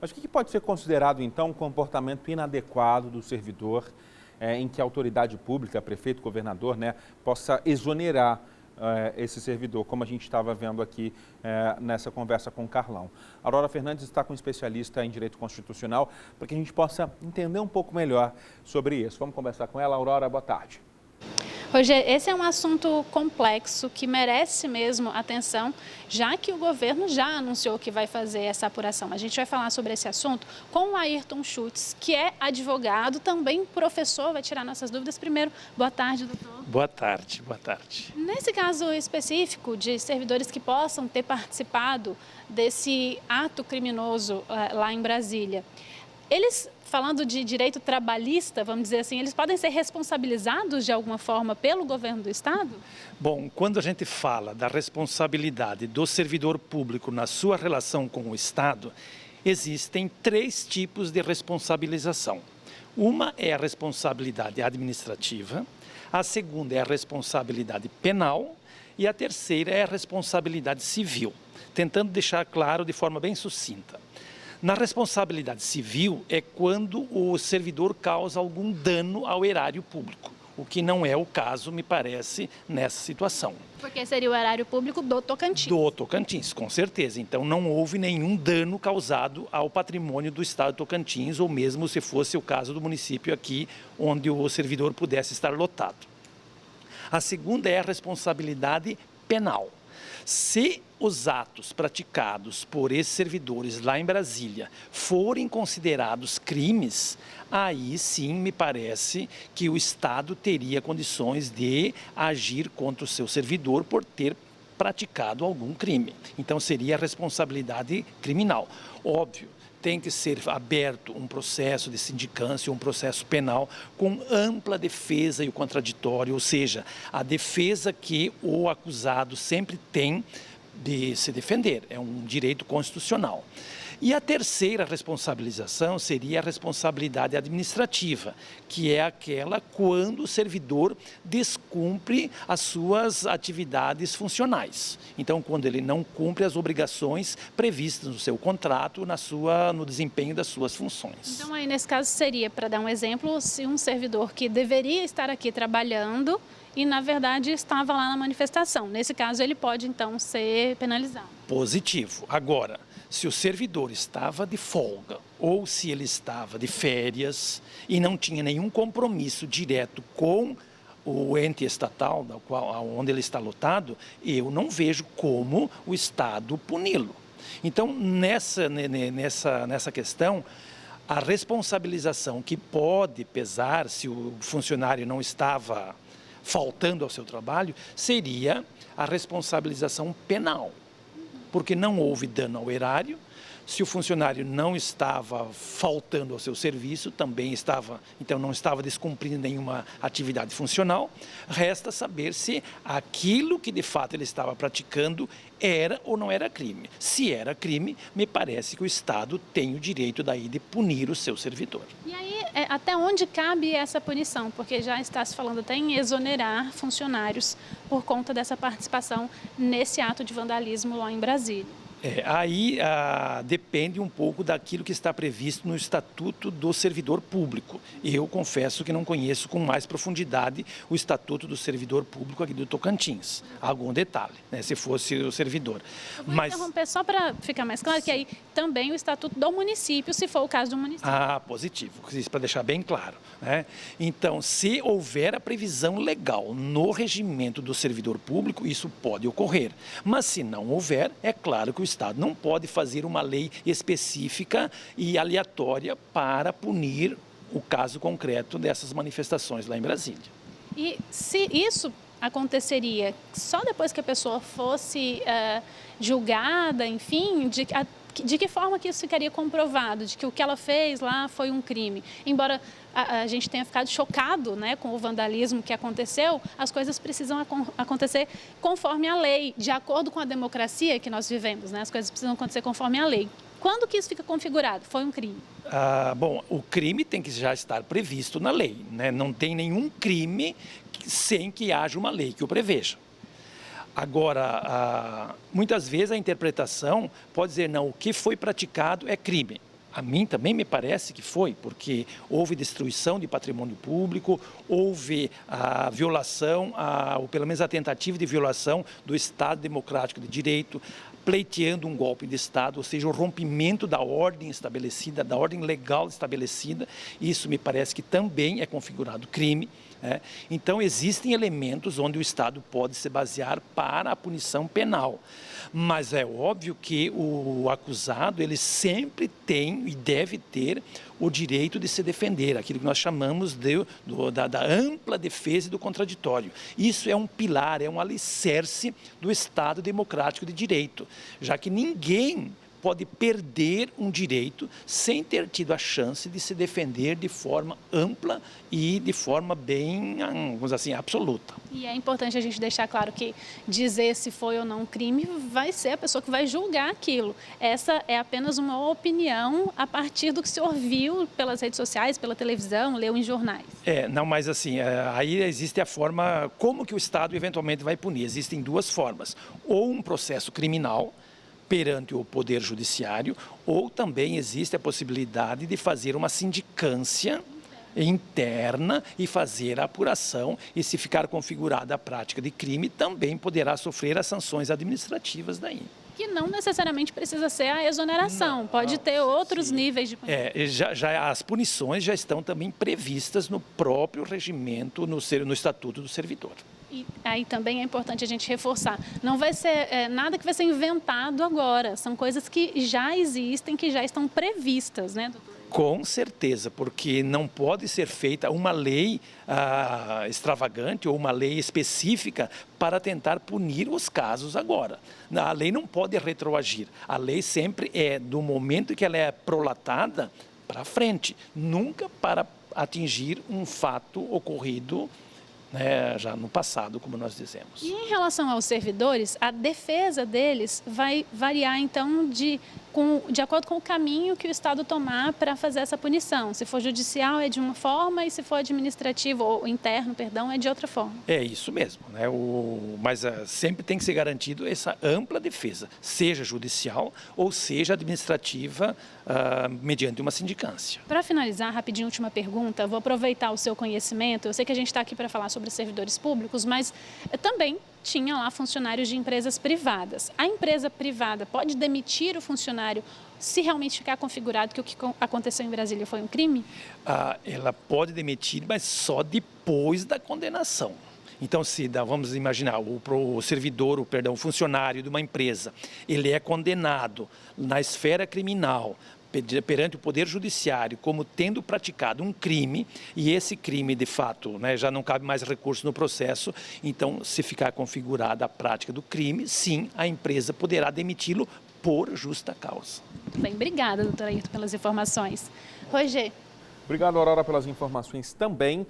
Mas o que pode ser considerado, então, um comportamento inadequado do servidor em que a autoridade pública, prefeito, governador, né, possa exonerar esse servidor, como a gente estava vendo aqui nessa conversa com o Carlão. A Aurora Fernandes está com um especialista em direito constitucional para que a gente possa entender um pouco melhor sobre isso. Vamos conversar com ela. Aurora, boa tarde. Roger, esse é um assunto complexo que merece mesmo atenção, já que o governo já anunciou que vai fazer essa apuração. A gente vai falar sobre esse assunto com o Ayrton Schutz, que é advogado, também professor, vai tirar nossas dúvidas. Primeiro, boa tarde, doutor. Boa tarde, boa tarde. Nesse caso específico de servidores que possam ter participado desse ato criminoso lá em Brasília, eles, falando de direito trabalhista, vamos dizer assim, eles podem ser responsabilizados de alguma forma pelo governo do Estado? Bom, quando a gente fala da responsabilidade do servidor público na sua relação com o Estado, existem 3 tipos de responsabilização. Uma é a responsabilidade administrativa, a segunda é a responsabilidade penal e a terceira é a responsabilidade civil, tentando deixar claro de forma bem sucinta. Na responsabilidade civil é quando o servidor causa algum dano ao erário público, o que não é o caso, me parece, nessa situação. Porque seria o erário público do Tocantins. Do Tocantins, com certeza. Então não houve nenhum dano causado ao patrimônio do estado de Tocantins, ou mesmo se fosse o caso do município aqui, onde o servidor pudesse estar lotado. A segunda é a responsabilidade penal. Se os atos praticados por esses servidores lá em Brasília forem considerados crimes, aí sim me parece que o Estado teria condições de agir contra o seu servidor por ter praticado algum crime. Então seria a responsabilidade criminal. Óbvio, tem que ser aberto um processo de sindicância, um processo penal com ampla defesa e o contraditório, ou seja, a defesa que o acusado sempre tem de se defender, é um direito constitucional. E a terceira responsabilização seria a responsabilidade administrativa, que é aquela quando o servidor descumpre as suas atividades funcionais. Então, quando ele não cumpre as obrigações previstas no seu contrato, no desempenho das suas funções. Então, aí nesse caso seria, para dar um exemplo, se um servidor que deveria estar aqui trabalhando e, na verdade, estava lá na manifestação. Nesse caso, ele pode, então, ser penalizado. Positivo. Agora, se o servidor estava de folga ou se ele estava de férias e não tinha nenhum compromisso direto com o ente estatal onde ele está lotado, eu não vejo como o Estado puni-lo. Então, nessa questão, a responsabilização que pode pesar se o funcionário não estava faltando ao seu trabalho seria a responsabilização penal. Porque não houve dano ao erário, se o funcionário não estava faltando ao seu serviço, então não estava descumprindo nenhuma atividade funcional, resta saber se aquilo que de fato ele estava praticando era ou não era crime. Se era crime, me parece que o Estado tem o direito daí de punir o seu servidor. E aí, até onde cabe essa punição? Porque já está se falando até em exonerar funcionários por conta dessa participação nesse ato de vandalismo lá em Brasília. Aí depende um pouco daquilo que está previsto no Estatuto do Servidor Público. Eu confesso que não conheço com mais profundidade o Estatuto do Servidor Público aqui do Tocantins. Algum detalhe, né, se fosse o servidor. Eu vou interromper só para ficar mais claro que aí também o Estatuto do município, se for o caso do município. Positivo, isso para deixar bem claro, né? Então, se houver a previsão legal no regimento do servidor público, isso pode ocorrer. Mas se não houver, é claro que o Estado não pode fazer uma lei específica e aleatória para punir o caso concreto dessas manifestações lá em Brasília. E se isso aconteceria só depois que a pessoa fosse julgada, enfim, de que forma que isso ficaria comprovado, de que o que ela fez lá foi um crime? Embora a gente tenha ficado chocado, né, com o vandalismo que aconteceu, as coisas precisam acontecer conforme a lei, de acordo com a democracia que nós vivemos, né? As coisas precisam acontecer conforme a lei. Quando que isso fica configurado? Foi um crime? Bom, o crime tem que já estar previsto na lei, né? Não tem nenhum crime sem que haja uma lei que o preveja. Agora, muitas vezes a interpretação pode dizer, não, o que foi praticado é crime. A mim também me parece que foi, porque houve destruição de patrimônio público, houve a violação, ou pelo menos a tentativa de violação do Estado Democrático de Direito, pleiteando um golpe de Estado, ou seja, o rompimento da ordem estabelecida, da ordem legal estabelecida. Isso me parece que também é configurado crime. Então, existem elementos onde o Estado pode se basear para a punição penal. Mas é óbvio que o acusado, ele sempre tem e deve ter o direito de se defender, aquilo que nós chamamos da ampla defesa e do contraditório. Isso é um pilar, é um alicerce do Estado Democrático de Direito, já que ninguém pode perder um direito sem ter tido a chance de se defender de forma ampla e de forma bem, vamos dizer assim, absoluta. E é importante a gente deixar claro que dizer se foi ou não um crime vai ser a pessoa que vai julgar aquilo. Essa é apenas uma opinião a partir do que o senhor viu pelas redes sociais, pela televisão, leu em jornais. Não, mas assim, aí existe a forma, como que o Estado eventualmente vai punir. Existem duas formas, ou um processo criminal, perante o Poder Judiciário, ou também existe a possibilidade de fazer uma sindicância interna e fazer a apuração, e se ficar configurada a prática de crime, também poderá sofrer as sanções administrativas daí. Que não necessariamente precisa ser a exoneração, pode ter outros níveis de punição. As punições já estão também previstas no próprio regimento, no Estatuto do Servidor. E aí também é importante a gente reforçar, não vai ser nada que vai ser inventado agora, são coisas que já existem, que já estão previstas, né, doutor? Com certeza, porque não pode ser feita uma lei extravagante ou uma lei específica para tentar punir os casos agora. A lei não pode retroagir, a lei sempre é do momento que ela é prolatada para frente, nunca para atingir um fato ocorrido já no passado, como nós dizemos. E em relação aos servidores, a defesa deles vai variar, então, de acordo com o caminho que o Estado tomar para fazer essa punição. Se for judicial, é de uma forma, e se for administrativo ou interno, perdão, é de outra forma. É isso mesmo, né? Mas sempre tem que ser garantido essa ampla defesa, seja judicial ou seja administrativa, mediante uma sindicância. Para finalizar, rapidinho, última pergunta, vou aproveitar o seu conhecimento. Eu sei que a gente está aqui para falar sobre servidores públicos, mas também tinha lá funcionários de empresas privadas. A empresa privada pode demitir o funcionário se realmente ficar configurado que o que aconteceu em Brasília foi um crime? Ela pode demitir, mas só depois da condenação. Então, vamos imaginar, o funcionário de uma empresa, ele é condenado na esfera criminal, perante o Poder Judiciário, como tendo praticado um crime, e esse crime, de fato, já não cabe mais recurso no processo, então, se ficar configurada a prática do crime, sim, a empresa poderá demiti-lo por justa causa. Muito bem, obrigada, doutora Ayrton, pelas informações. Roger. Obrigado, Aurora, pelas informações também.